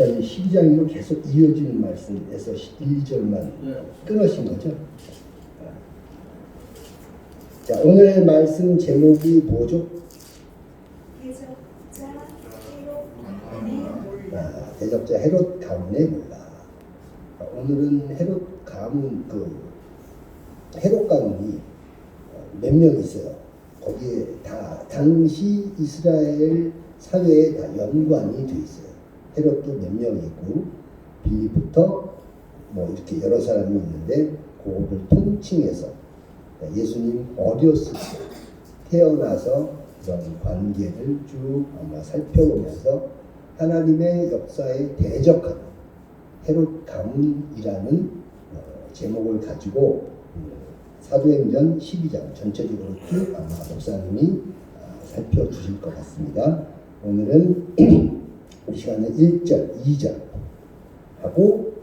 목사님 12장으로 계속 이어지는 말씀에서 1, 2절만 끊으신 거죠? 자, 오늘의 말씀 제목이 뭐죠? 대적자 헤롯 가문의 몰라. 오늘은 헤롯 가문 헤롯 가문이 몇 명 있어요. 거기에 다 당시 이스라엘 사회에 다 연관이 돼 있어요. 헤롯도 몇 명 있고 빌립부터 뭐 이렇게 여러 사람이 있는데 그걸 통칭해서 예수님 어렸을 때 태어나서 그런 관계를 쭉 아마 살펴보면서 하나님의 역사에 대적하는 헤롯 가문이라는 제목을 가지고 사도행전 12장 전체적으로 쭉 아마 목사님이 살펴주실 것 같습니다. 오늘은 이 시간에 1절, 2절 하고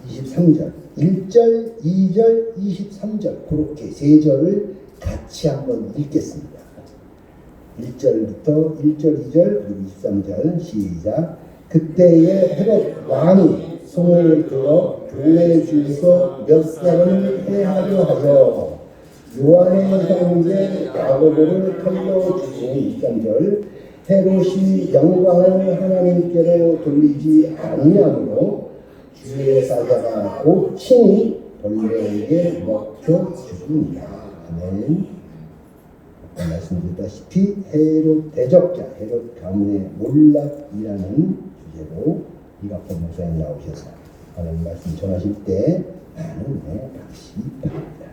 23절, 1절, 2절, 23절 그렇게 세 절을 같이 한번 읽겠습니다. 1절부터 1절, 2절 그리고 23절 시작. 그때에 헤롯 왕이 손을 들어 교회 중에서 몇 사람을 해하려 하여 요한의 형제 야고보를 칼로 죽인 23절. 헤롯이 영광을 하나님께로 돌리지 아니하므로 주의 사자가 곧 친히 벌레에게 먹혀 죽습니다. 아멘. 말씀드렸다시피 헤롯 대적자, 헤롯 가문의 몰락이라는 주제로 이각범 목사님 나오셔서 하나님 말씀 전하실 때 많은 은혜 받으시기 바랍니다.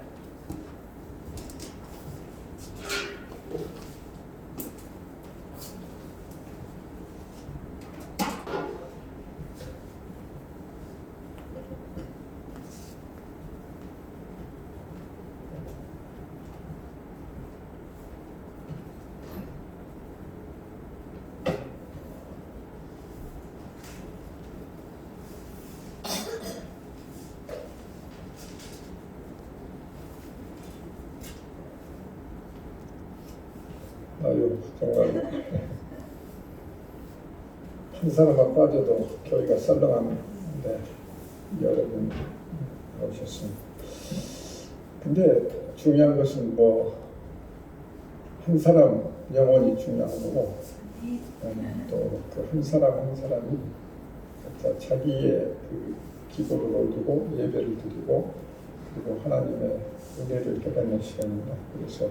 아유, 정말 한 사람만 빠져도 교회가 썰렁한데 여러분 나오셨습니다. 근데 중요한 것은 한 사람 영혼이 중요한 거고 또 그 한 사람 한 사람이 자기의 그 기도를 올리고 예배를 드리고 그리고 하나님의 은혜를 깨닫는 시간입니다. 그래서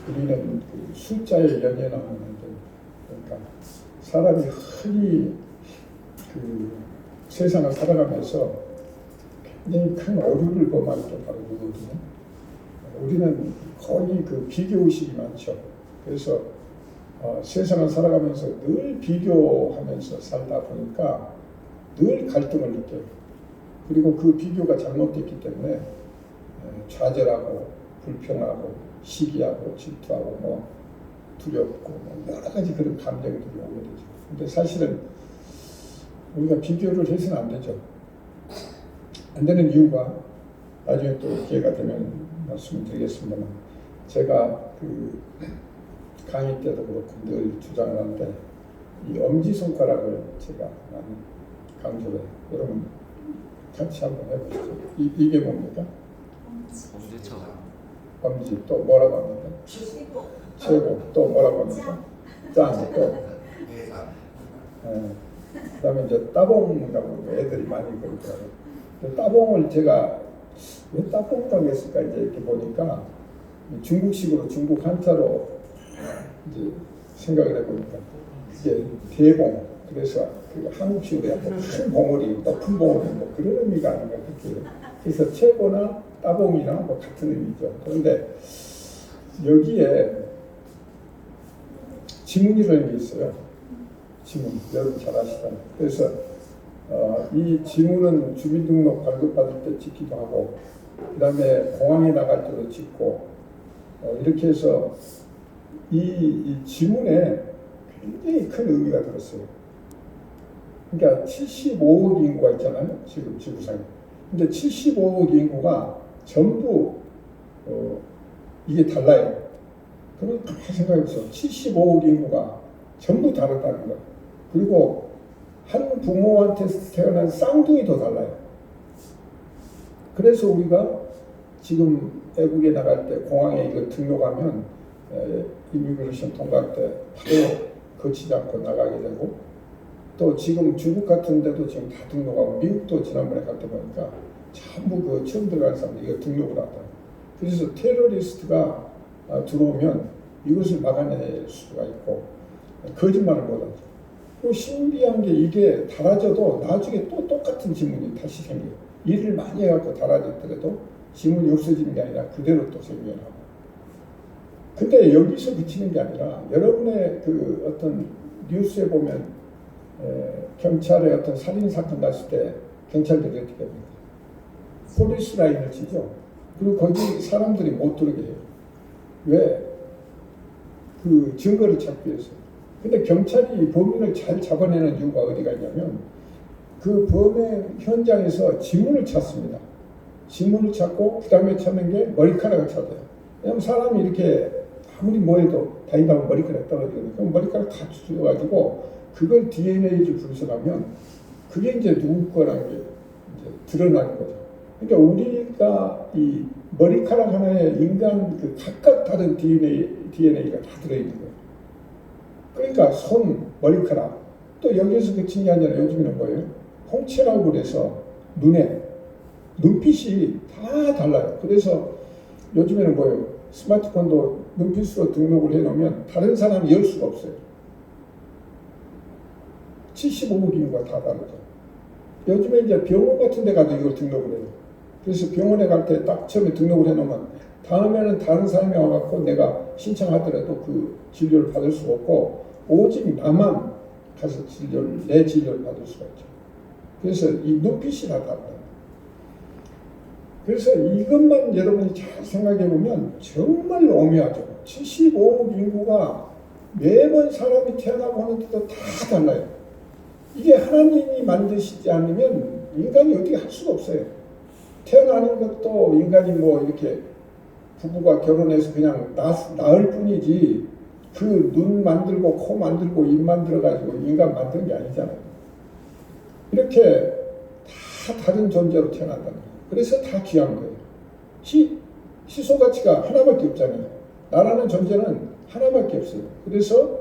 우리는 그 숫자에 연연하면 안 됩니다. 그러니까 사람이 흔히 그 세상을 살아가면서 굉장히 큰 오류를 범할 때 바로 그거거든요. 우리는 거의 그 비교의식이 많죠. 그래서 세상을 살아가면서 늘 비교하면서 살다 보니까 늘 갈등을 느껴요. 그리고 그 비교가 잘못됐기 때문에 좌절하고 불평하고 시기하고 질투하고 두렵고 여러 가지 그런 감정들이 오게 되죠. 근데 사실은 우리가 비교를 해서는 안 되죠. 안 되는 이유가 나중에 또 기회가 되면 말씀을 드리겠습니다만 제가 그 강의 때도 그렇고 늘 주장을 하는데 이 엄지손가락을 제가 많이 강조해요. 여러분 같이 한번 해보시죠. 이게 뭡니까? 엄지 또 뭐라고 합니까? 최고 또 뭐라고 합니까? 짱 또 그 다음에 이제 따봉이라고 애들이 많이 그러더라고요. 따봉을 제가 왜 따봉이라고 했을까 이제 이렇게 보니까 중국식으로 중국 한자로 이제 생각을 해보니까 이게 대봉 그래서 그 한국식으로 약간 큰 봉우리 높은 봉우리 그런 의미가 아닌가 그렇게 그래서 최고나 따봉이나 같은 의미죠. 그런데 여기에 지문이라는 게 있어요. 지문 여러분 잘 아시잖아요. 그래서 이 지문은 주민등록 발급받을 때 찍기도 하고 그 다음에 공항에 나갈 때도 찍고 이렇게 해서 이 지문에 굉장히 큰 의미가 들었어요. 그러니까 75억 인구가 있잖아요. 지금 지구상에. 근데 75억 인구가 전부 이게 달라요. 그러면 가만히 생각해보세요. 75억 인구가 전부 다르다는 거예요. 그리고 한 부모한테 태어난 쌍둥이도 달라요. 그래서 우리가 지금 외국에 나갈 때 공항에 이거 등록하면 이미그레이션 통과할 때 바로 거치지 않고 나가게 되고, 또 지금 중국 같은 데도 지금 다 등록하고, 미국도 지난번에 갈 때 보니까 전부 그 처음 들어가는 사람들 이거 등록을 하다. 그래서 테러리스트가 들어오면 이것을 막아낼 수가 있고 거짓말을 못하죠. 또 신비한 게 이게 달아져도 나중에 또 똑같은 지문이 다시 생겨요. 일을 많이 해갖고 달아졌더라도 지문이 없어지는 게 아니라 그대로 또 생겨나고. 근데 여기서 그치는 게 아니라 여러분의 그 어떤 뉴스에 보면 경찰의 어떤 살인사건 났을 때 경찰들이 어떻게 합니까? 포리스 라인을 치죠. 그리고 거기 사람들이 못 들어오게 해요. 왜? 그 증거를 찾기 위해서. 근데 경찰이 범인을 잘 잡아내는 이유가 어디가 있냐면 그 범행 현장에서 지문을 찾습니다. 지문을 찾고 그 다음에 찾는 게 머리카락을 찾아요. 왜냐하면 사람이 이렇게 아무리 뭐해도 다니다 보면 머리카락 떨어지거든요. 그럼 머리카락 다 추려가지고 그걸 DNA를 분석하면 그게 이제 누구 거라는 게 이제 드러나는 거죠. 그러니까 우리가 이 머리카락 하나에 인간 그 각각 다른 DNA가 다 들어있는 거예요. 그러니까 손, 머리카락, 또 여기서 그친 게 아니라 요즘에는 뭐예요? 홍채라고 그래서 눈빛이 다 달라요. 그래서 요즘에는 뭐예요? 스마트폰도 눈빛으로 등록을 해놓으면 다른 사람이 열 수가 없어요. 75억 인구가 다 다르죠. 요즘에 이제 병원 같은 데 가도 이걸 등록을 해요. 그래서 병원에 갈 때 딱 처음에 등록을 해놓으면 다음에는 다른 사람이 와갖고 내가 신청하더라도 그 진료를 받을 수가 없고 오직 나만 가서 내 진료를 받을 수가 있죠. 그래서 이 눈빛이 다 달라요. 그래서 이것만 여러분이 잘 생각해 보면 정말 오묘하죠. 75억 인구가 매번 사람이 태어나고 하는데도 다 달라요. 이게 하나님이 만드시지 않으면 인간이 어떻게 할 수가 없어요. 태어나는 것도 인간이 뭐 이렇게 부부가 결혼해서 그냥 낳을 뿐이지 그 눈 만들고 코 만들고 입 만들어가지고 인간 만든 게 아니잖아요. 이렇게 다 다른 존재로 태어난다는 거예요. 그래서 다 귀한 거예요. 희소 가치가 하나밖에 없잖아요. 나라는 존재는 하나밖에 없어요. 그래서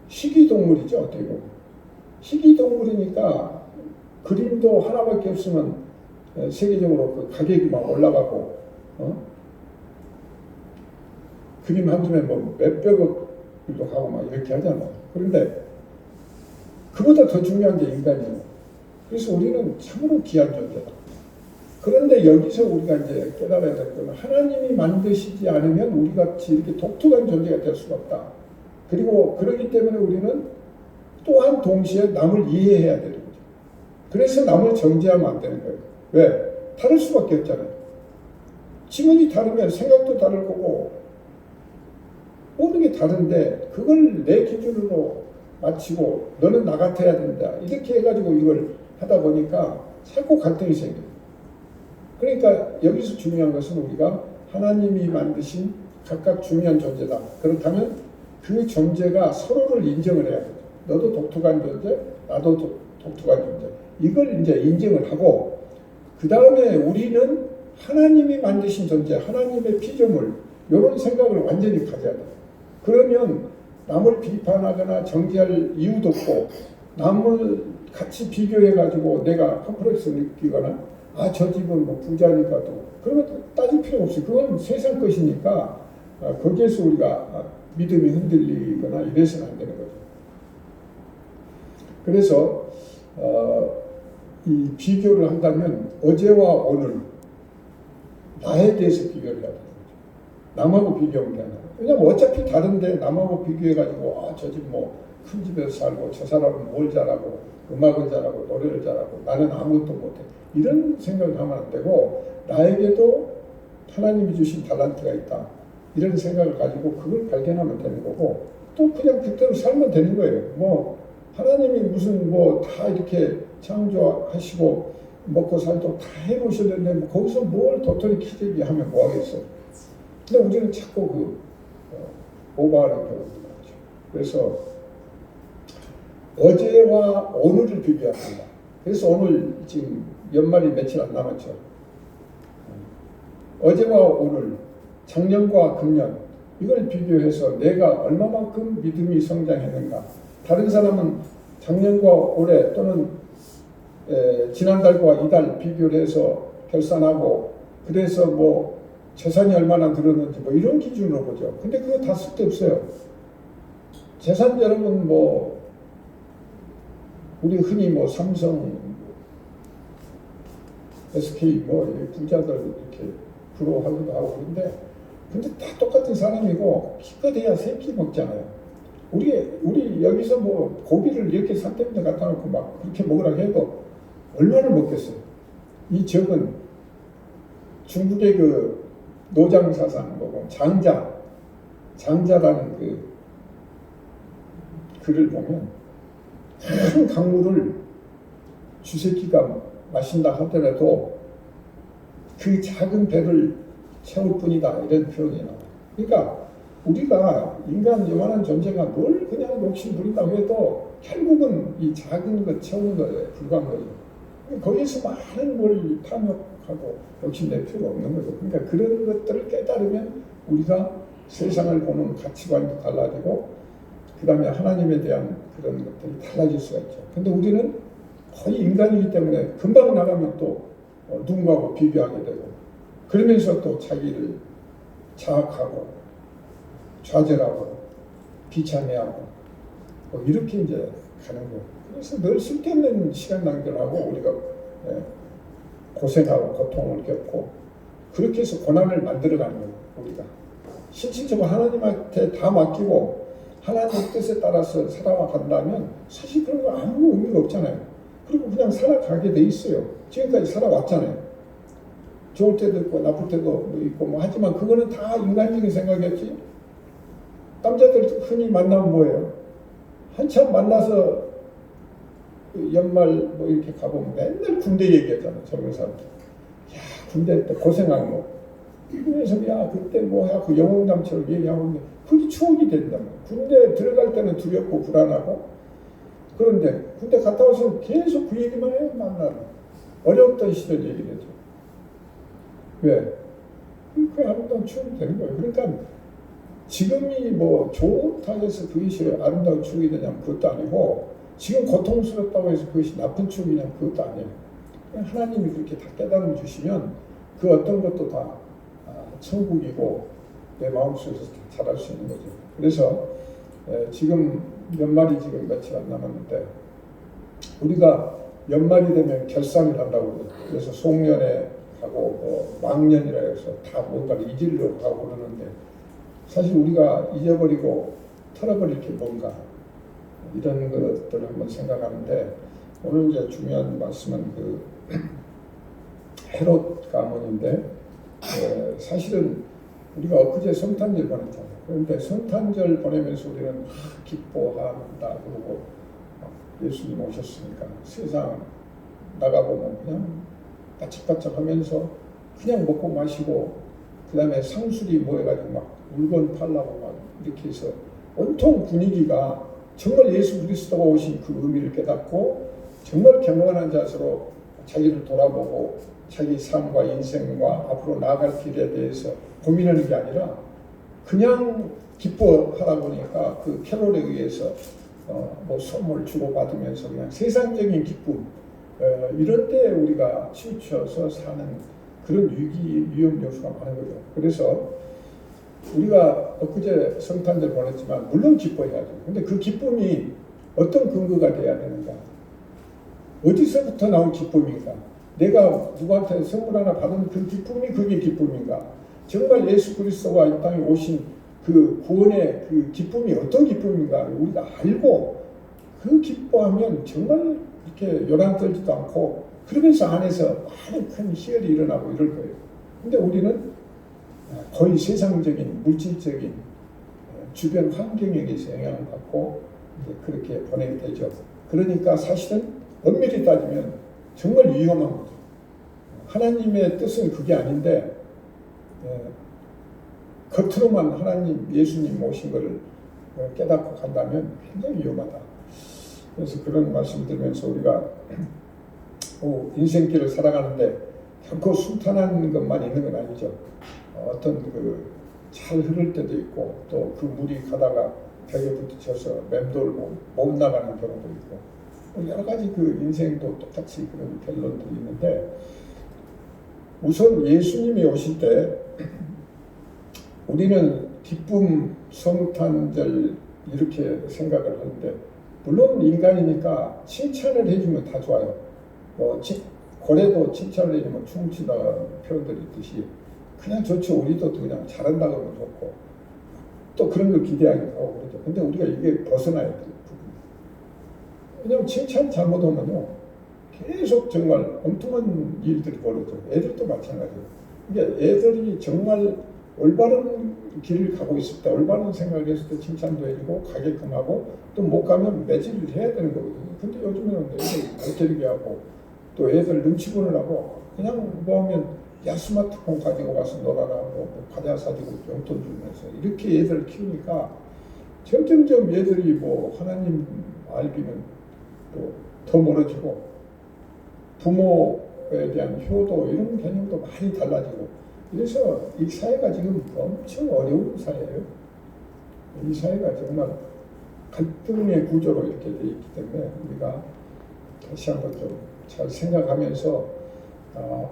희귀동물이죠. 어떻게 보면. 희귀동물이니까 그림도 하나밖에 없으면 세계적으로 그 가격이 막 올라가고 그림 한 점에 뭐 몇백억도 하고 막 이렇게 하잖아요. 그런데 그보다 더 중요한 게 인간이에요. 그래서 우리는 참으로 귀한 존재다. 그런데 여기서 우리가 이제 깨달아야 될 것은 하나님이 만드시지 않으면 우리 같이 이렇게 독특한 존재가 될 수가 없다. 그리고 그렇기 때문에 우리는 또한 동시에 남을 이해해야 되는 거죠. 그래서 남을 정죄하면 안 되는 거예요. 왜? 다를 수밖에 없잖아요. 지문이 다르면 생각도 다를 거고 모든 게 다른데 그걸 내 기준으로 맞추고 너는 나 같아야 된다. 이렇게 해가지고 이걸 하다 보니까 자꾸 갈등이 생겨요. 그러니까 여기서 중요한 것은 우리가 하나님이 만드신 각각 중요한 존재다. 그렇다면 그 존재가 서로를 인정을 해야 돼요. 너도 독특한 존재, 나도 독특한 존재. 이걸 이제 인정을 하고 그 다음에 우리는 하나님이 만드신 존재, 하나님의 피조물 이런 생각을 완전히 가져야 돼요. 그러면 남을 비판하거나 정죄할 이유도 없고 남을 같이 비교해가지고 내가 컴플렉스 느끼거나 저 집은 뭐 부자니까 또 그런 거 따질 필요 없어요. 그건 세상 것이니까 거기에서 우리가 믿음이 흔들리거나 이래서는 안 되는 거죠. 그래서 이 비교를 한다면 어제와 오늘 나에 대해서 비교를 해야 돼요. 남하고 비교하면 게 아니라. 왜냐면 어차피 다른데 남하고 비교해가지고 저 집 뭐 큰 집에서 살고 저 사람은 뭘 잘하고 음악을 잘하고 노래를 잘하고 나는 아무것도 못해. 이런 생각을 하면 안 되고 나에게도 하나님이 주신 달란트가 있다. 이런 생각을 가지고 그걸 발견하면 되는 거고 또 그냥 그대로 살면 되는 거예요. 뭐 하나님이 무슨 뭐 다 이렇게 창조하시고 먹고 살도록 다 해놓으셨는데 뭐 거기서 뭘 도토리 키재기 하면 뭐 하겠어요. 근데 우리는 자꾸 오버하는 경우가 많죠. 그래서 어제와 오늘을 비교합니다. 그래서 오늘 지금 연말이 며칠 안 남았죠. 어제와 오늘, 작년과 금년 이걸 비교해서 내가 얼마만큼 믿음이 성장했는가. 다른 사람은 작년과 올해 또는 지난달과 이달 비교를 해서 결산하고 그래서 뭐 재산이 얼마나 늘었는지 뭐 이런 기준으로 보죠. 근데 그거 다 쓸데없어요. 재산 여러분 뭐 우리 흔히 뭐 삼성, SK 뭐 부자들 이렇게 부러워하기도 하고 근데 다 똑같은 사람이고 기껏해야 세 끼 먹잖아요. 우리 여기서 뭐 고기를 이렇게 산더미에 갖다 놓고 막 그렇게 먹으라고 해도 얼마나 먹겠어요. 이 적은 중국의 그 노장 사상 보고 장자라는 그 글을 보면 큰 강물을 쥐새끼가 마신다 하더라도 그 작은 배를 채울 뿐이다 이런 표현이 나와요. 그러니까 우리가 인간 요만한 존재가 뭘 그냥 욕심 부린다고 해도 결국은 이 작은 것 채우는 거에 불과한 거죠. 거기서 많은 걸 탐욕하고 욕심낼 필요가 없는 거죠. 그러니까 그런 것들을 깨달으면 우리가 세상을 보는 가치관도 달라지고 그 다음에 하나님에 대한 그런 것들이 달라질 수가 있죠. 근데 우리는 거의 인간이기 때문에 금방 나가면 또 누군가하고 비교하게 되고 그러면서 또 자기를 자학하고 좌절하고 비참해하고 뭐 이렇게 이제 가는 거예요. 그래서 늘 쓸데없는 시간 낭비하고 우리가 고생하고 고통을 겪고 그렇게 해서 고난을 만들어가는 거예요. 우리가 실질적으로 하나님한테 다 맡기고 하나님 뜻에 따라서 살아간다면 사실 그런 거 아무 의미가 없잖아요. 그리고 그냥 살아가게 돼 있어요. 지금까지 살아왔잖아요. 좋을 때도 있고 나쁠 때도 있고 뭐 하지만 그거는 다 인간적인 생각이었지. 남자들 흔히 만나면 뭐예요? 한참 만나서 연말 뭐 이렇게 가보면 맨날 군대 얘기하잖아요. 젊은 사람들. 야 군대 때 고생한 거. 그래서 야 그때 뭐야 그 영웅담처럼 얘기하고 있는데 그게 추억이 된다면 군대 들어갈 때는 두렵고 불안하고 그런데 군대 갔다 와서 계속 그 얘기만 해요. 만나면 어려웠던 시절 얘기를 해줘. 왜? 그 아름다운 추억이 되는 거예요. 그러니까 지금이 뭐 좋다 해서 그것이 아름다운 추억이 되냐면 그것도 아니고 지금 고통스럽다고 해서 그것이 나쁜 추억이냐면 그것도 아니에요. 하나님이 그렇게 다 깨달음 주시면 그 어떤 것도 다 천국이고 내 마음속에서 잘할 수 있는 거죠. 그래서 지금 연말이 지금 며칠 안 남았는데 우리가 연말이 되면 결산을 한다고 그래요. 그래서 송년회 하고 뭐 망년이라 해서 다 뭔가를 잊으려고 하고 그러는데 사실 우리가 잊어버리고 털어버릴 게 뭔가 이런 것들을 한번 생각하는데 오늘 이제 중요한 말씀은 그 헤롯 가문인데 사실은 우리가 엊그제 성탄절 보냈잖아요. 그런데 성탄절 보내면서 우리는 기뻐한다 그러고 예수님 오셨으니까 세상 나가보면 그냥 바짝바짝 하면서 그냥 먹고 마시고 그 다음에 상술이 모여가지고 막 물건 팔라고 막 이렇게 해서 온통 분위기가 정말 예수 그리스도가 오신 그 의미를 깨닫고 정말 경건한 자세로 자기를 돌아보고 자기 삶과 인생과 앞으로 나아갈 길에 대해서 고민하는 게 아니라 그냥 기뻐하다 보니까 그 캐롤에 의해서 뭐 선물 주고받으면서 그냥 세상적인 기쁨 이런 데 우리가 치우쳐서 사는 그런 위험 요소가 많은 거죠. 그래서 우리가 엊그제 성탄절 보냈지만 물론 기뻐해야죠. 근데 그 기쁨이 어떤 근거가 돼야 되는가? 어디서부터 나온 기쁨인가? 내가 누구한테 선물 하나 받은 그 기쁨이 그게 기쁨인가? 정말 예수 그리스도가 이 땅에 오신 그 구원의 그 기쁨이 어떤 기쁨인가? 우리가 알고 그 기뻐하면 정말 이렇게 요란 떨지도 않고 그러면서 안에서 많은 큰 희열이 일어나고 이럴 거예요. 근데 우리는 거의 세상적인 물질적인 주변 환경에 의해서 영향을 받고 이제 그렇게 보내게 되죠. 그러니까 사실은 엄밀히 따지면 정말 위험한 거죠. 하나님의 뜻은 그게 아닌데 겉으로만 하나님, 예수님 오신 것을 깨닫고 간다면 굉장히 위험하다. 그래서 그런 말씀 들으면서 우리가 인생길을 살아가는데 결코 순탄한 것만 있는 건 아니죠. 어떤 잘 흐를 때도 있고 또 그 물이 가다가 벽에 부딪혀서 맴돌고 못 나가는 경우도 있고 여러 가지 인생도 똑같이 그런 결론들이 있는데 우선 예수님이 오실 때 우리는 기쁨 성탄절 이렇게 생각을 하는데 물론 인간이니까 칭찬을 해주면 다 좋아요. 고래도 칭찬을 해주면 춤추다 표현들이 있듯이 그냥 좋죠. 우리도 그냥 잘한다고 하면 좋고 또 그런 걸 기대하기도 하고 그러죠. 근데 우리가 이게 벗어나야 돼요. 왜냐면 칭찬 잘못하면요 계속 정말 엉뚱한 일들이 벌어져요. 애들도 마찬가지예요. 그러니까 애들이 정말 올바른 길을 가고 있을 때 올바른 생각을 했을 때 칭찬도 해주고 가게끔 하고 또 못 가면 매질을 해야 되는 거거든요. 근데 요즘에는 애들 못 데리게 하고 또 애들 눈치 보느라고 그냥 뭐 하면 야 스마트폰 가지고 가서 놀아라 뭐 과자 사주고 용돈 주면서 이렇게 애들을 키우니까 점점점 애들이 뭐 하나님 알기는 또 더 멀어지고 부모에 대한 효도 이런 개념도 많이 달라지고 그래서 이 사회가 지금 엄청 어려운 사회예요. 이 사회가 정말 갈등의 구조로 이렇게 돼 있기 때문에 우리가 다시 한번 좀 잘 생각하면서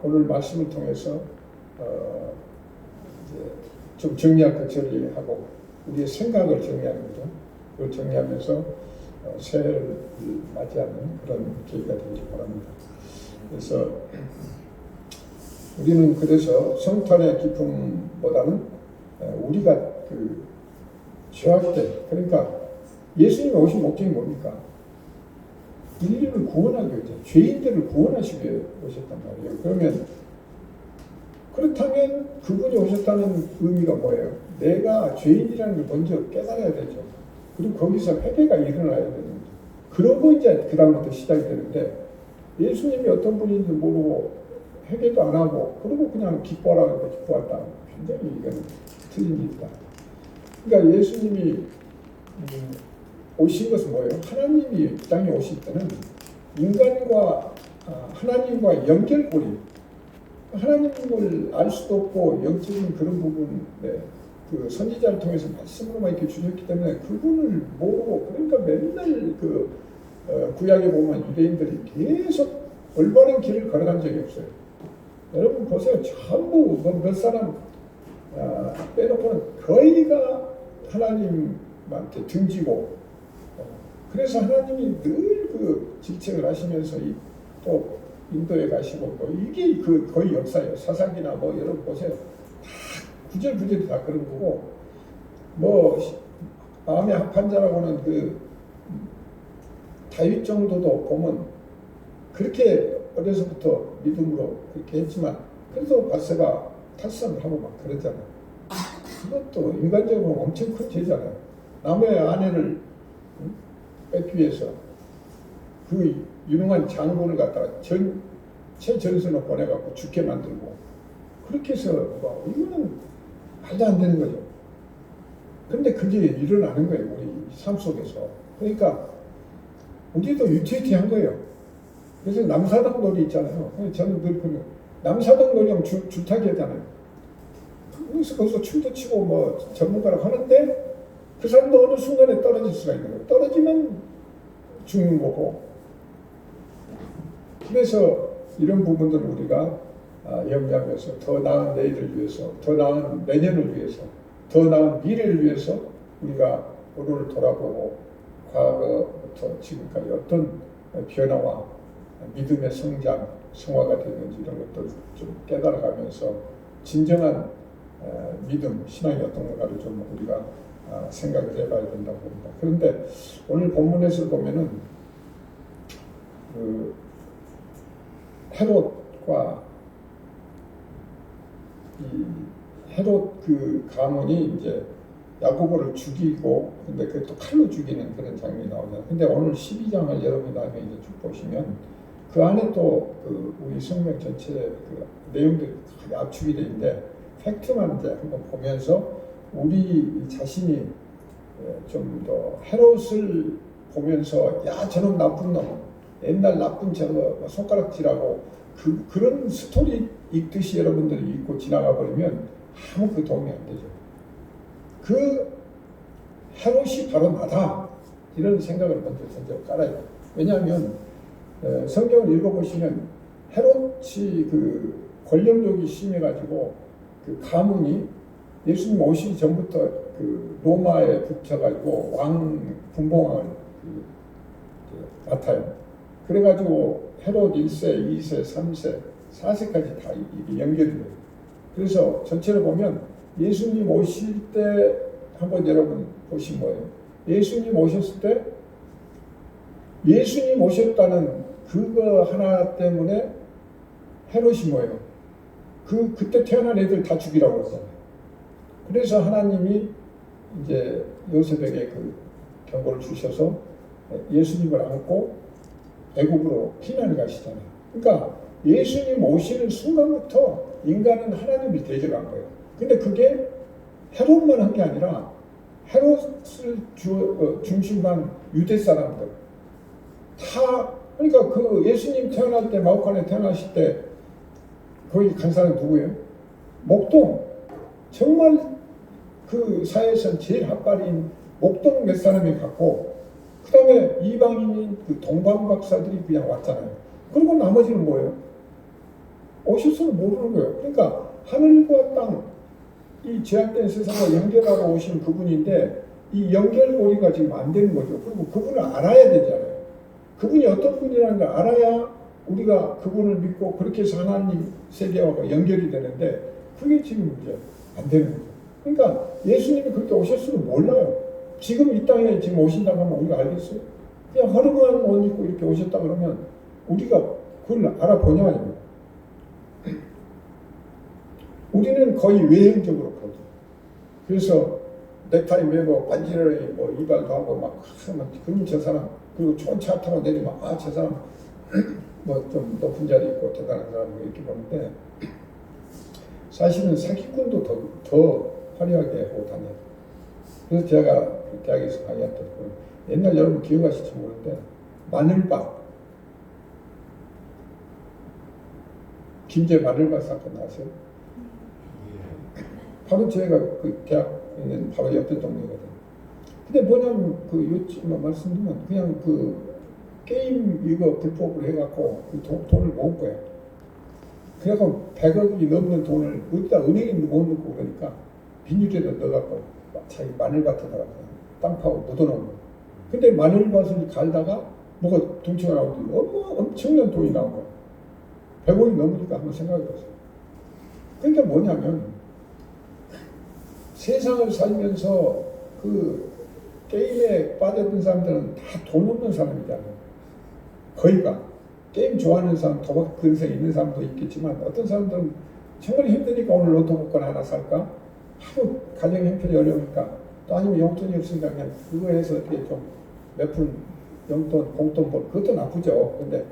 오늘 말씀을 통해서 이제 좀 정리할 거 정리하고 우리의 생각을 정리하는 거죠. 그걸 정리하면서 새해를 맞이하는 그런 계기가 되길 바랍니다. 그래서 우리는 그래서 성탄의 기쁨보다는 우리가 죄악 때 그러니까 예수님이 오신 목적이 뭡니까? 인류를 구원하기 위해서 죄인들을 구원하시기 위해 오셨단 말이에요. 그러면 그렇다면 그분이 오셨다는 의미가 뭐예요? 내가 죄인이라는 걸 먼저 깨달아야 되죠. 그리고 거기서 회개가 일어나야 되는 거죠. 그러고 이제 그 다음부터 시작이 되는데 예수님이 어떤 분인지 모르고 회개도 안 하고 그러고 그냥 기뻐하라고 기뻐한다. 굉장히 이거는 틀린 일이다. 그러니까 예수님이 오신 것은 뭐예요? 하나님이 이 땅에 오실 때는 인간과 하나님과 연결고리 하나님을 알 수도 없고 영적인 그런 부분에 선지자를 통해서 말씀으로만 이렇게 주셨기 때문에 그분을 모르고 그러니까 맨날 구약에 보면 유대인들이 계속 올바른 길을 걸어간 적이 없어요. 여러분 보세요. 전부 몇 사람 빼놓고는 거의가 하나님한테 등지고 그래서 하나님이 늘 질책을 하시면서 또 인도에 가시고 이게 거의 역사예요. 사사기나 여러분 보세요. 다 구절구절이 다 그런 거고 마음에 합한 자라고는 다윗 정도도 보면 그렇게 어려서부터 믿음으로 그렇게 했지만 그래도 바세바 탈선을 하고 막 그러잖아요. 그것도 인간적으로 엄청 큰 죄잖아요. 남의 아내를 뺏기 위해서 유능한 장군을 갖다가 최전선을 보내갖고 죽게 만들고 그렇게 해서 이거는 말도 안 되는 거죠. 그런데 그게 일어나는 거예요. 우리 삶 속에서. 그러니까 우리도 유태한 거예요. 그래서 남사당 놀이 있잖아요. 저는 늘 남사당 놀이 하면 줄타기 하잖아요. 그래서 거기서 춤도 추고 전문가라고 하는데 그 사람도 어느 순간에 떨어질 수가 있는 거예요. 떨어지면 죽는 거고. 그래서 이런 부분들을 우리가 염려하면서 더 나은 내일을 위해서, 더 나은 내년을 위해서, 더 나은 미래를 위해서 우리가 오늘을 돌아보고 과거부터 지금까지 어떤 변화와 믿음의 성장, 성화가 되는지 이런 것들을 좀 깨달아가면서 진정한 믿음, 신앙이 어떤 건가를 좀 우리가 생각을 해봐야 된다고 봅니다. 그런데 오늘 본문에서 보면은 헤롯과 헤롯 가문이 이제 야고보를 죽이고 근데 그또 칼로 죽이는 그런 장면이 나오잖아요. 근데 오늘 12장을 여러분이 나중에 이제 쭉 보시면 그 안에 또 우리 성경 전체 내용들이 압축이 되어 있는데 팩트만 이제 한번 보면서 우리 자신이 좀 더 헤롯을 보면서 야 저놈 나쁜 놈 옛날 나쁜 저거 손가락질하고 그런 스토리 읽듯이 여러분들이 읽고 지나가 버리면 아무 그 도움이 안 되죠. 그 헤롯이 바로 나다 이런 생각을 먼저 깔아요. 왜냐하면 성경을 읽어보시면 헤롯이 그 권력욕이 심해가지고 그 가문이 예수님 오시기 전부터 그 로마에 붙여가지고 왕 분봉을 맡아요. 그래가지고 헤롯 1세, 2세, 3세, 4세까지 다 이게 연결이 돼요. 그래서 전체를 보면 예수님 오실 때 한번 여러분 보신 거예요. 예수님 오셨을 때 예수님 오셨다는 그거 하나 때문에 헤롯이 뭐예요? 그때 태어난 애들 다 죽이라고 했잖아요. 그래서 하나님이 이제 요셉에게 그 경고를 주셔서 예수님을 안고 애국으로 피난을 가시잖아요. 그러니까 예수님 오시는 순간부터 인간은 하나님을 대적한 거예요. 근데 그게 헤롯만 한 게 아니라 헤롯을 중심으로 한 유대 사람들 다 그러니까 그 예수님 태어날 때 마오칸에 태어나실 때 거기 간 사람이 누구예요? 목동 정말 그 사회에서는 제일 핫발인 목동 몇 사람이 갔고 그 다음에 이방인인 그 동방 박사들이 그냥 왔잖아요. 그리고 나머지는 뭐예요? 오셨으면 모르는 거예요. 그러니까 하늘과 땅, 이 제한된 세상을 연결하러 오신 그분인데 이 연결고리가 지금 안 되는 거죠. 그리고 그분을 알아야 되잖아요. 그분이 어떤 분이라는 걸 알아야 우리가 그분을 믿고 그렇게 해서 하나님 세계와 연결이 되는데 그게 지금 이제 안 되는 거죠. 그러니까 예수님이 그렇게 오셨으면 몰라요. 지금 이 땅에 지금 오신다고 하면 우리가 알겠어요? 그냥 허름한 옷 입고 이렇게 오셨다 그러면 우리가 그걸 알아보냐. 우리는 거의 외형적으로 보죠. 그래서 넥타이 매고 반지를 뭐 이발도 하고 막 하면 그럼 저 사람 그리고 좋은 차 타고 내리면 아 저 사람 뭐 좀 높은 자리 있고 대단한 사람 이렇게 보는데 사실은 사기꾼도 더 화려하게 하고 다녀요. 그래서 제가 대학에서 강의했던 옛날 여러분 기억하실지 모르는데 마늘밥 김제 마늘밥 사건 나왔어요. 바로 제가 그 대학 있는 바로 옆에 동네거든. 근데 뭐냐면 그 요즘 말씀드리면 그냥 그 게임 이거 불법으로 해갖고 그 돈을 모은 거야. 그래서 100억이 넘는 돈을 어디다 은행에 못 넣고 그러니까 비닐에다 넣어갖고 자기 마늘밭에다가 땅 파고 묻어놓은 거야. 근데 마늘밭을 갈다가 뭐가 둥치가 나오더니 엄청난 돈이 나온 거야. 100억이 넘으니까 한번 생각해보세요. 그러니까 뭐냐면 세상을 살면서 그 게임에 빠졌던 사람들은 다 돈 없는 사람이잖아요. 거의가. 게임 좋아하는 사람, 도박 근성이 있는 사람도 있겠지만 어떤 사람들은 정말 힘드니까 오늘 로또 복권 하나 살까? 하도 가정 형편이 어려우니까 또 아니면 용돈이 없으니까 그냥 그거 해서 이렇게 좀 몇 푼 용돈, 공돈 벌 그것도 나쁘죠. 근데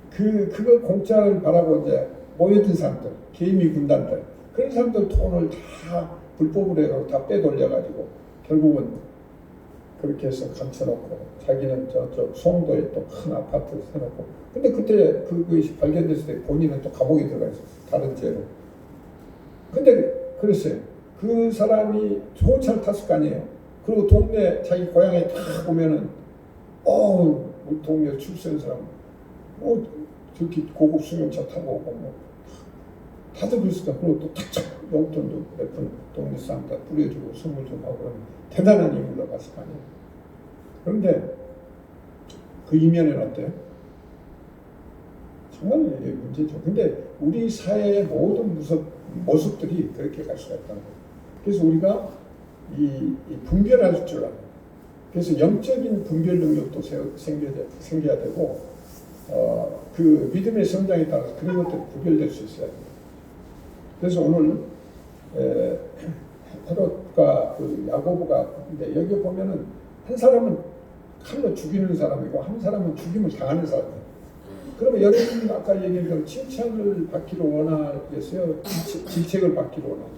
그거 공짜를 바라고 이제 모여든 사람들, 개미 군단들 그런 사람들 돈을 다 불법으로 해가지고 다 빼돌려가지고 결국은 그렇게 해서 감춰놓고 자기는 저쪽 송도에 또 큰 아파트 사놓고 근데 그때 그것이 발견됐을 때 본인은 또 감옥에 들어가 있어요. 다른 죄로. 근데 그랬어요. 그 사람이 좋은 차를 탔을 거 아니에요. 그리고 동네 자기 고향에 딱 보면은 우리 동네 출세한 사람 저렇게 고급 승용차 타고 오고 뭐 다들 그랬을까. 그리고 또 탁착 용돈도 몇 푼 동네 사람 다 뿌려주고 선물 좀 하고 그러면 대단한 인물로 갔을 거 아니에요. 그런데 그 이면에는 어때요? 정말 이게 문제죠. 근데 우리 사회의 모든 모습들이 그렇게 갈 수가 있다는 거예요. 그래서 우리가 이 분별할 줄 알아요. 그래서 영적인 분별 능력도 생겨야 되고 그 믿음의 성장에 따라서 그런 것들이 구별될 수 있어야 돼요. 그래서 오늘 헤롯과 그 야고보가 근데 여기 보면은 한 사람은 칼로 죽이는 사람이고 한 사람은 죽임을 당하는 사람이에요. 그러면 여러분이 아까 얘기한 대로 칭찬을 받기를 원하겠어요? 질책을 받기를 원하죠.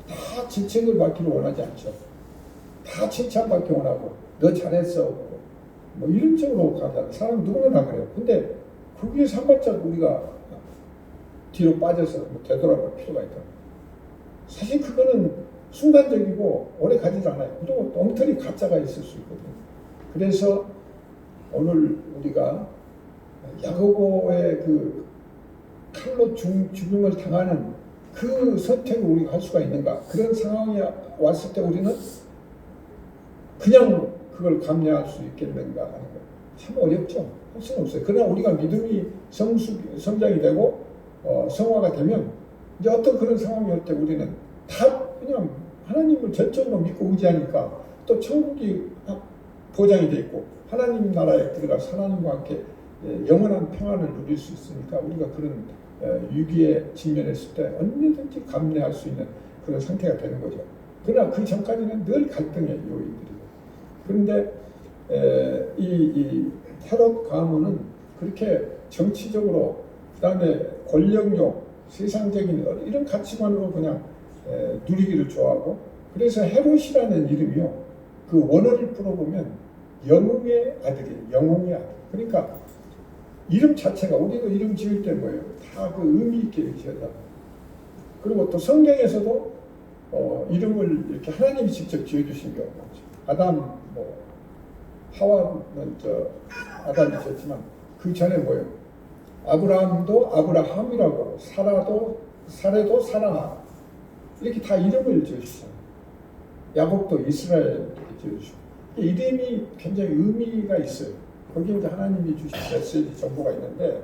다 지칭을 받기를 원하지 않죠. 다 칭찬받기 원하고 너 잘했어 뭐 이런 쪽으로 가잖아요. 사람 누구나 다 그래요. 근데 거기에서 한 발짝 우리가 뒤로 빠져서 되돌아볼 필요가 있다. 사실 그거는 순간적이고 오래 가지 않아요. 그리고 엉터리 가짜가 있을 수 있거든요. 그래서 오늘 우리가 야고보의 그 칼로 죽음을 당하는 그 선택을 우리가 할 수가 있는가? 그런 상황이 왔을 때 우리는 그냥 그걸 감내할 수 있겠는가 하는 거. 참 어렵죠. 할 수는 없어요. 그러나 우리가 믿음이 성장이 되고 성화가 되면 이제 어떤 그런 상황이 올 때 우리는 다 그냥 하나님을 전적으로 믿고 의지하니까 또 천국이 보장이 돼 있고 하나님 나라에 들어가서 하나님과 함께 영원한 평안을 누릴 수 있으니까 우리가 그런 위기에 직면했을 때 언제든지 감내할 수 있는 그런 상태가 되는 거죠. 그러나 그 전까지는 늘 갈등의 요인들이고. 그런데 이 헤롯 가문은 그렇게 정치적으로 그다음에 권력욕, 세상적인 이런 가치관으로 그냥 누리기를 좋아하고 그래서 헤롯이라는 이름이요. 그 원어를 풀어보면 영웅의 아들이에요. 영웅의 아들. 그러니까 이름 자체가 우리도 이름 지을 때 뭐예요? 다 그 의미 있게 지었다. 그리고 또 성경에서도 이름을 이렇게 하나님이 직접 지어주신 경우가 있죠. 아담 뭐 하와는 아담이 지었지만 그 전에 뭐예요? 아브라함도 아브라함이라고 사레도 사라 이렇게 다 이름을 지어주셨어요. 야곱도 이스라엘 이렇게 지어주시고 이름이 굉장히 의미가 있어요. 거기에 이제 하나님이 주신 메시지 정보가 있는데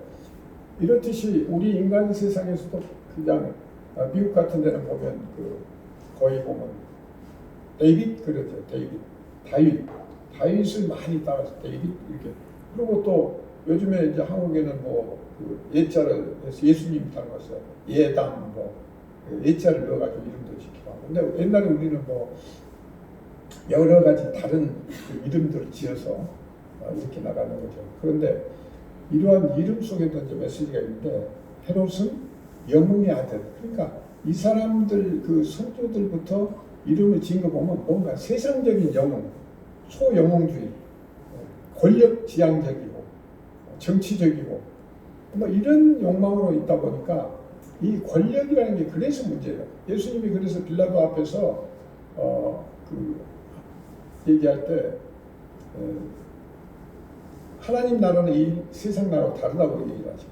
이렇듯이 우리 인간 세상에서도 그냥 미국 같은 데는 보면 거의 보면 데이빗 그러죠. 다윗을 많이 따라서 데이빗 이렇게 그리고 또 요즘에 이제 한국에는 그 예자를 해서 예수님 닮았어요. 예담 예자를 넣어가지고 이름도 지키고 하고 근데 옛날에 우리는 여러 가지 다른 이름들을 지어서 이렇게 나가는 거죠. 그런데 이러한 이름 속에도 이제 메시지가 있는데 헤롯은 영웅의 아들. 그러니까 이 사람들 그 선조들부터 이름을 지은 거 보면 뭔가 세상적인 영웅, 소영웅주의, 권력지향적이고 정치적이고 이런 욕망으로 있다 보니까 이 권력이라는 게 그래서 문제예요. 예수님이 그래서 빌라도 앞에서 얘기할 때 하나님 나라는 이 세상 나라와 다르다고 얘기를 하죠.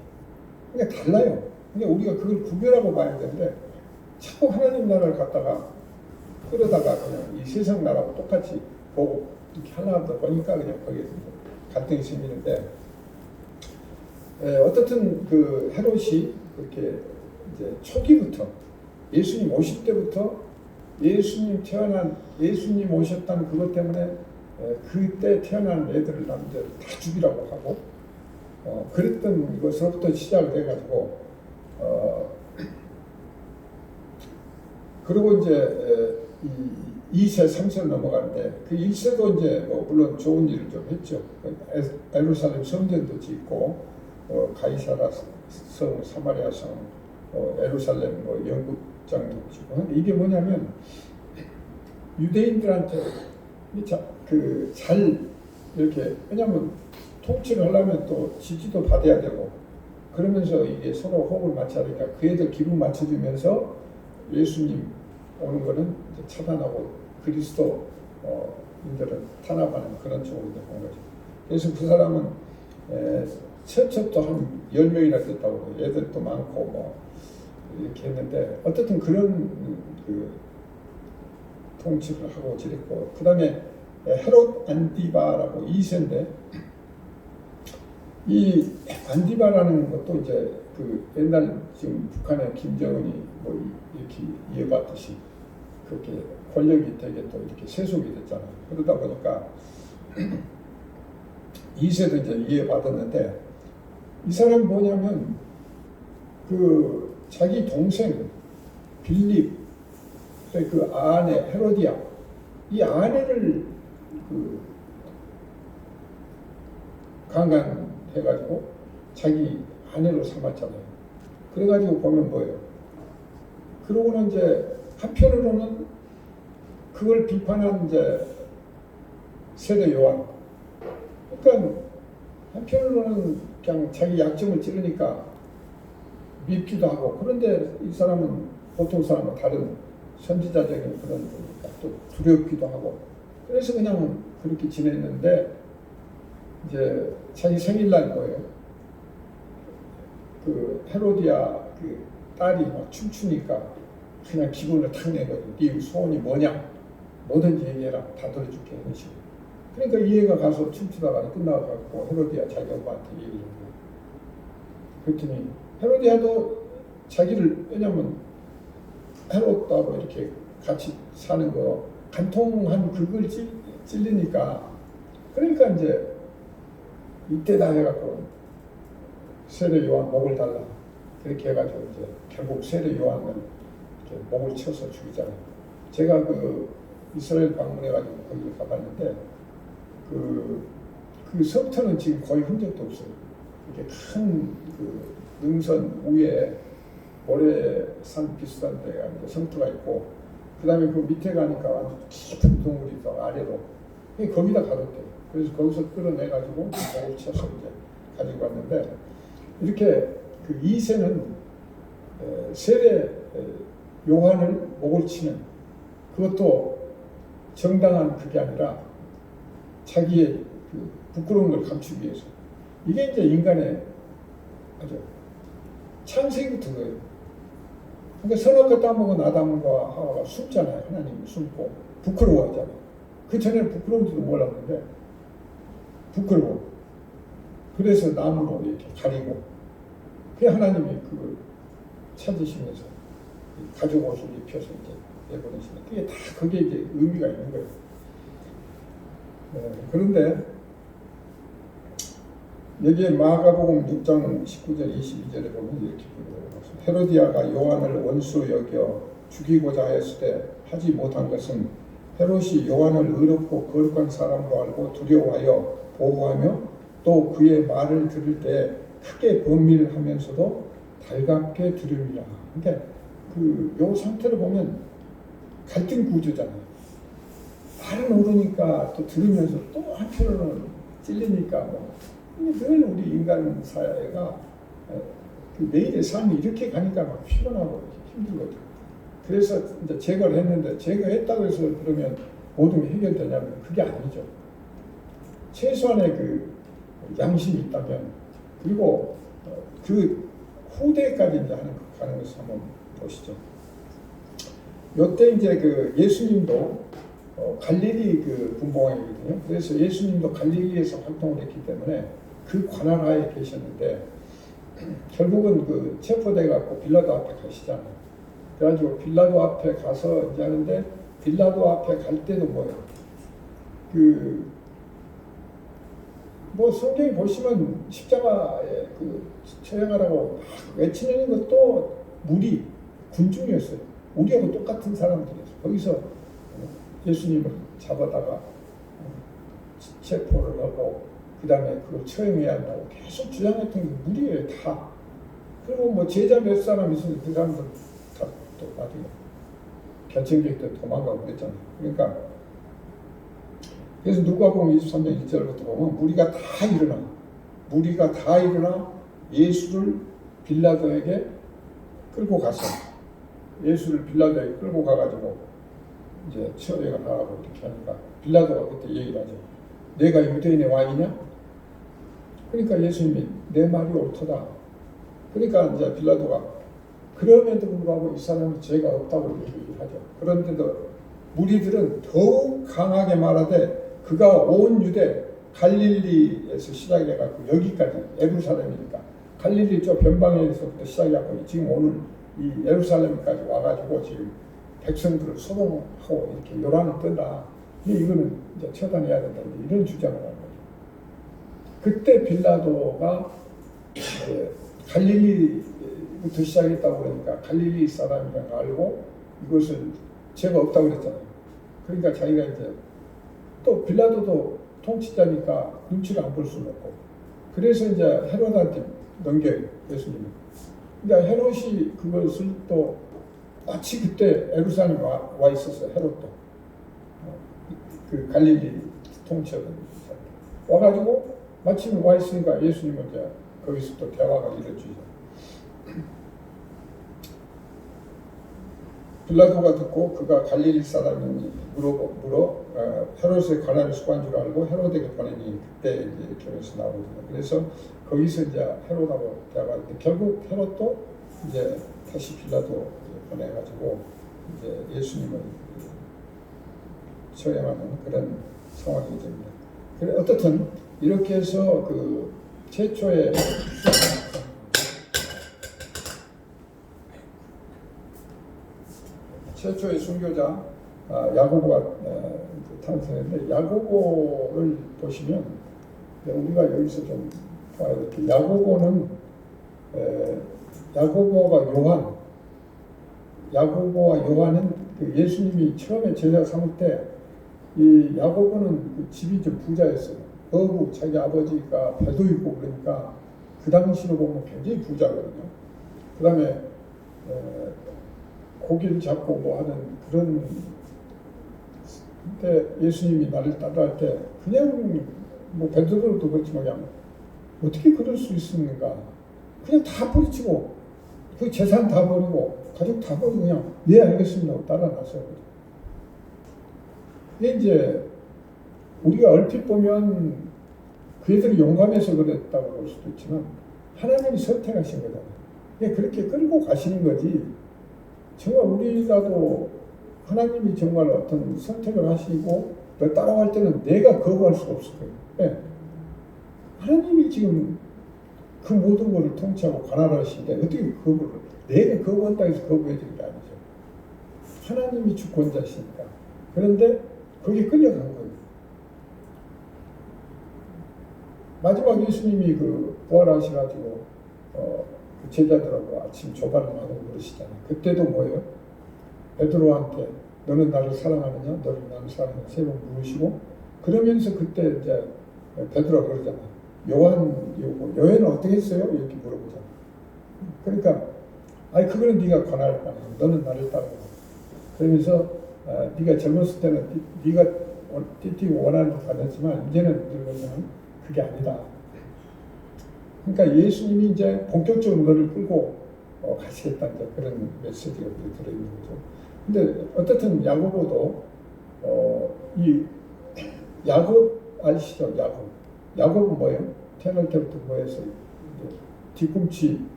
그러니까 달라요. 그러니까 우리가 그걸 구별하고 봐야 되는데 자꾸 하나님 나라를 갖다가 그러다가 그냥 이 세상 나라하고 똑같이 보고 이렇게 하려다 보니까 그냥 거기에 갈등이 생기는데 어떻든 그 헤롯이 그렇게 이제 초기부터 예수님 오실 때부터 예수님 오셨다는 그것 때문에 그때 태어난 애들을 남들 다 죽이라고 하고 그랬던 것으로부터 시작을 해가지고 그리고 이제 2세, 3세를 넘어가는데 그 1세도 이제 물론 좋은 일을 좀 했죠. 예루살렘 성전도 짓고 가이사라 성, 사마리아 성, 예루살렘 연극장도 짓고 이게 뭐냐면 유대인들한테 잘 이렇게 왜냐하면 통치를 하려면 또 지지도 받아야 되고 그러면서 이게 서로 호흡을 맞춰야 되니까 그 애들 기분 맞춰주면서 예수님 오는 거는 이제 차단하고 그리스도인들은 탄압하는 그런 쪽으로 본 거죠. 그래서 그 사람은 최초도 한 10명이나 됐다고 애들도 많고 이렇게 했는데 어쨌든 그런 통치를 하고 지냈고 그 다음에 헤롯 안디바라고 2세인데 이 안디바라는 것도 이제 옛날 지금 북한의 김정은이 이렇게 이어받듯이 그렇게 권력이 되게 또 이렇게 세속이 됐잖아요. 그러다 보니까 2세도 이제 이해받았는데 이 사람이 뭐냐면 자기 동생 빌립 그 아내 헤로디아 이 아내를 강간해가지고 자기 아내로 삼았잖아요. 그래가지고 보면 뭐예요? 그러고는 이제 한편으로는 그걸 비판한 이제 세례 요한. 그러니까 한편으로는 그냥 자기 약점을 찌르니까 밉기도 하고, 그런데 이 사람은 보통 사람은 다른 선지자적인 그런 거니까 또 두렵기도 하고, 그래서 그냥 그렇게 지냈는데 이제 자기 생일날 거예요. 그 헤로디아 그 딸이 막 춤추니까 그냥 기분을 탁 내거든. 네 소원이 뭐냐? 뭐든지 얘기해라. 다 들어줄게. 이런 식으로. 그러니까 이 애가 가서 춤추다가 끝나가지고 헤로디아 자기 엄마한테 얘기를 해요. 그랬더니 헤로디아도 자기를, 왜냐면 헤롯하고 이렇게 같이 사는 거 간통한 그걸 찔리니까, 그러니까 이제 이때다 해갖고 세례 요한 목을 달라. 그렇게 해가지고 이제 결국 세례 요한을 목을 쳐서 죽이잖아요. 제가 그 이스라엘 방문해가지고 거기 가봤는데 그 성터는 지금 거의 흔적도 없어요. 이렇게 큰 그 능선 위에 모래산 비슷한 데가 이제 성터가 있고, 그 다음에 그 밑에 가니까 완전 깊은 동굴이 더 아래로, 거기다 가뒀대요. 그래서 거기서 끌어내가지고 목을 쳐서 이제 가지고 왔는데, 이렇게 그 2세는 세례 요한을 목을 치는, 그것도 정당한 그게 아니라 자기의 그 부끄러운 걸 감추기 위해서. 이게 이제 인간의 아주 창세기부터 그래요. 그러니까 선악과 따먹은 아담과 하와가 숨잖아요. 하나님이 숨고 부끄러워하잖아요. 그 전에는 부끄러운지도 몰랐는데 부끄러워. 그래서 나무로 이렇게 가리고, 그 하나님이 그걸 찾으시면서 가죽 옷을 입혀서 이제 내보내시는, 그게 다 그게 이제 의미가 있는 거예요. 그런데 여기에 마가복음 6장 19절 22절에 보면 이렇게 보여요. 헤로디아가 요한을 원수 여겨 죽이고자 하였을 때 하지 못한 것은 헤롯이 요한을 의롭고 거룩한 사람으로 알고 두려워하여 보호하며 또 그의 말을 들을 때 크게 범밀하면서도 달갑게 들으리라. 그러니까 요 상태를 보면 갈등 구조잖아요. 말은 오르니까 또 들으면서 또 한편으로는 찔리니까 늘 우리 인간 사회가 그 매일의 삶이 이렇게 가니까 막 피곤하고 힘들거든요. 그래서 이제 제거를 했는데, 제거했다고 해서 그러면 모든 게 해결되냐면 그게 아니죠. 최소한의 그 양심이 있다면, 그리고 그 후대까지 이제 가는 것을 한번 보시죠. 요때 이제 그 예수님도 갈릴리 그 분봉왕이거든요. 그래서 예수님도 갈릴리에서 활동을 했기 때문에 그 관할하에 계셨는데, 결국은 그 체포돼 갖고 빌라도 앞에 가시잖아요. 그래가지고 빌라도 앞에 가서 이제 하는데, 빌라도 앞에 갈 때도 뭐예요? 뭐 성경에 보시면 십자가에 그 처형하라고 외치는 것도 무리 군중이었어요. 우리하고 똑같은 사람들이었어요. 거기서 예수님을 잡아다가 체포를 하고, 그 다음에 그걸 처형해야 한다고 계속 주장했던 게 무리예요, 다. 그리고 뭐 제자 몇 사람 있으면 그 사람들 다 또 나중에 결정적 때 도망가고 그랬잖아요. 그러니까 그래서 누가복음 23장 1절부터 보면 무리가 다 일어나 예수를 빌라도에게 끌고 갔어. 예수를 빌라도에게 끌고 가가지고 이제 처형을 하라고 이렇게 하니까 빌라도가 그때 얘기를 하죠. 내가 유대인의 왕이냐? 그러니까 예수님이 내 말이 옳도다. 그러니까 이제 빌라도가 그럼에도 불구하고 이 사람은 죄가 없다고 얘기를 하죠. 그런데도 무리들은 더욱 강하게 말하되 그가 온 유대 갈릴리에서 시작해갖고 여기까지 예루살렘이니까 갈릴리 쪽 변방에서부터 시작해갖고 지금 오늘 이 예루살렘까지 와가지고 지금 백성들을 소동하고 이렇게 요란을 뜬다. 이거는 이제 처단해야 된다. 이런 주장을 하는 거죠. 그때 빌라도가 갈릴리부터 시작했다고 그러니까 갈릴리 사람이라는 걸 알고 이것을 죄가 없다고 그랬잖아요. 그러니까 자기가 이제 또 빌라도도 통치자니까 눈치를 안 볼 수는 없고, 그래서 이제 헤롯한테 넘겨요, 예수님은. 그러니까 헤롯이 그것을 또 마치 그때 예루살렘에 와 있었어요. 헤롯도 그 갈릴리 통치하던 사람. 와가지고 마침 와 있으니까 예수님은 이제 거기서 또 대화가 이루어지죠. 빌라도가 듣고 그가 갈릴리 사람이니 물어 헤롯의 관할 수고한 줄 알고 헤롯에게 보내니 그때 이제 결혼해서 나오거든요. 그래서 거기서 이제 헤롯하고 대화했는데 결국 헤롯도 이제 다시 빌라도 보내가지고 이제 예수님을 처형하는 그런 상황이 됩니다. 그래 어떻든 이렇게 해서 그 최초의 순교자 야고보가 탄생했는데 야고보를 보시면 우리가 여기서 좀 봐야 될 게 야고보가 야고보와 요한은 그 예수님이 처음에 제자 삼을 때 이 야고보는 그 집이 좀 부자였어요. 어부 자기 아버지가 배도 있고 그러니까 그 당시로 보면 굉장히 부자거든요. 그 다음에 고기를 잡고 뭐 하는 그런 때 예수님이 나를 따라할 때 그냥 뭐 베드로도 그렇지만 그냥 어떻게 그럴 수 있습니까? 그냥 다 버리치고 그 재산 다 버리고 가족 다 버리고 그냥 네 알겠습니다 하고 따라 나서요. 이게 이제 우리가 얼핏 보면 그 애들이 용감해서 그랬다고 볼 수도 있지만 하나님이 선택하신 거잖아요. 그렇게 끌고 가시는 거지. 정말 우리라도 하나님이 정말 어떤 선택을 하시고 너 따라갈 때는 내가 거부할 수가 없을 거예요. 네. 하나님이 지금 그 모든 것을 통치하고 관할하시는데 어떻게 내가 거부한다 해서 거부해 주는 게 아니죠. 하나님이 주권자시니까. 그런데 거기에 끌려간 거예요. 마지막 예수님이 그 부활하셔가지고 그 제자들하고 아침 조반을 하고 그러시잖아요. 그때도 뭐예요? 베드로한테 너는 나를 사랑하느냐? 너는 나를 사랑하느냐? 세 번 물으시고 그러면서 그때 이제 베드로가 그러잖아요. 요한은 어떻게 했어요? 이렇게 물어보잖아요. 그러니까 그거는 네가 관할 거 아니야. 너는 나를 따르고 그러면서 네가 젊었을 때는 네가 띠띠고 원하는 데 다녔지만 이제는 늙어서는 그게 아니다. 그러니까 예수님이 이제 본격적으로 너를 끌고 가시겠다 이제 그런 메시지가 들어있는 거죠. 근데 어떻든 야고보도 이 야곱 아시죠? 야곱은 뭐예요? 태어날 때부터 뭐해서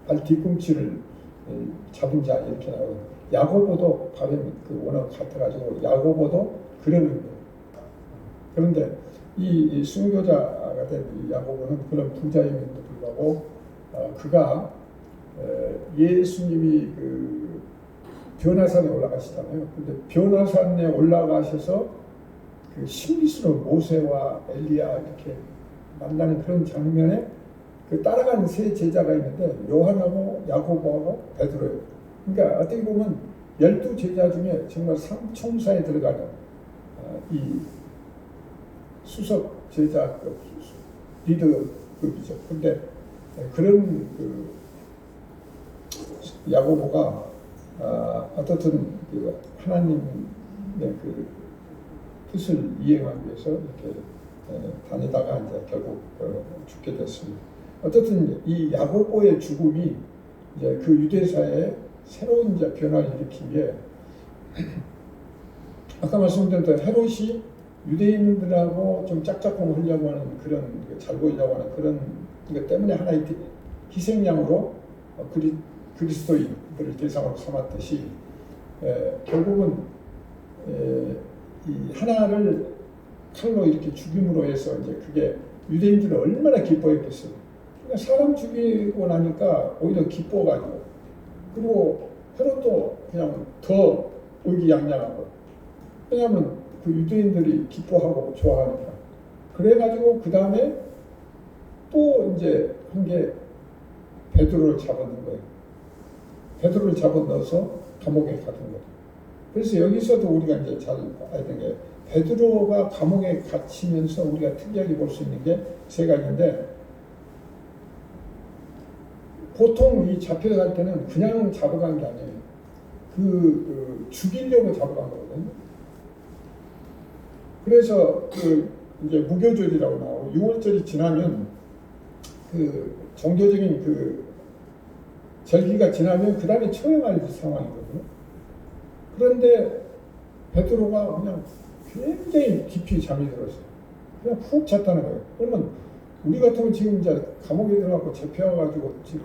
발 뒤꿈치를 잡은 자 이렇게 나오거든요. 야고보도 발음이 그 원어 같아가지고 야고보도 그런 의미예요. 그런데 이 순교자가 된 이 야고보는 그런 부자임에도 불구하고 그가 예수님이 그 변화산에 올라가시잖아요. 근데 변화산에 올라가셔서 그 신비스러운 모세와 엘리야 이렇게 만나는 그런 장면에 그 따라가는 세 제자가 있는데 요한하고 야고보하고 베드로예요. 그러니까 어떻게 보면 12제자 중에 정말 상총사에 들어가는 이 수석 제자급 리더급이죠. 근데 그런 그 야고보가 어떻든 그 하나님의 그 뜻을 이행하기 위해서 이렇게 다니다가 이제 결국 죽게 됐습니다. 어쨌든 이 야고보의 죽음이 이제 그 유대사에 새로운 이제 변화를 일으키기에 아까 말씀드린 대로 헤롯이 유대인들하고 좀 짝짝꿍 하려고 하는 그런 잘 보이려고 하는 그런 것 때문에 하나의 희생양으로 그리스도인들을 대상으로 삼았듯이 결국은 이 하나를 칼로 이렇게 죽임으로 해서 이제 그게 유대인들은 얼마나 기뻐했겠어요. 그러니까 사람 죽이고 나니까 오히려 기뻐가지고 그리고 헤롯도 그냥 더 의기양양하고 왜냐하면 그 유대인들이 기뻐하고 좋아하니까 그래가지고 그 다음에 또 이제 한 게 베드로를 잡아넣은 거예요. 베드로를 잡아넣어서 감옥에 가둔 거예요. 그래서 여기서도 우리가 이제 잘 봐야 되는 게 베드로가 감옥에 갇히면서 우리가 특이하게 볼 수 있는 게 세 가지인데 보통 이 잡혀갈 때는 그냥 잡아간 게 아니에요. 죽이려고 잡아간 거거든요. 그래서 이제 무교절이라고 나오고 6월절이 지나면 종교적인 절기가 지나면 그 다음에 처형할 상황이거든요. 그런데 베드로가 그냥 굉장히 깊이 잠이 들었어요. 그냥 푹 잤다는 거예요. 그러면 우리 같으면 지금 이제 감옥에 들어가고 잡혀가지고 지금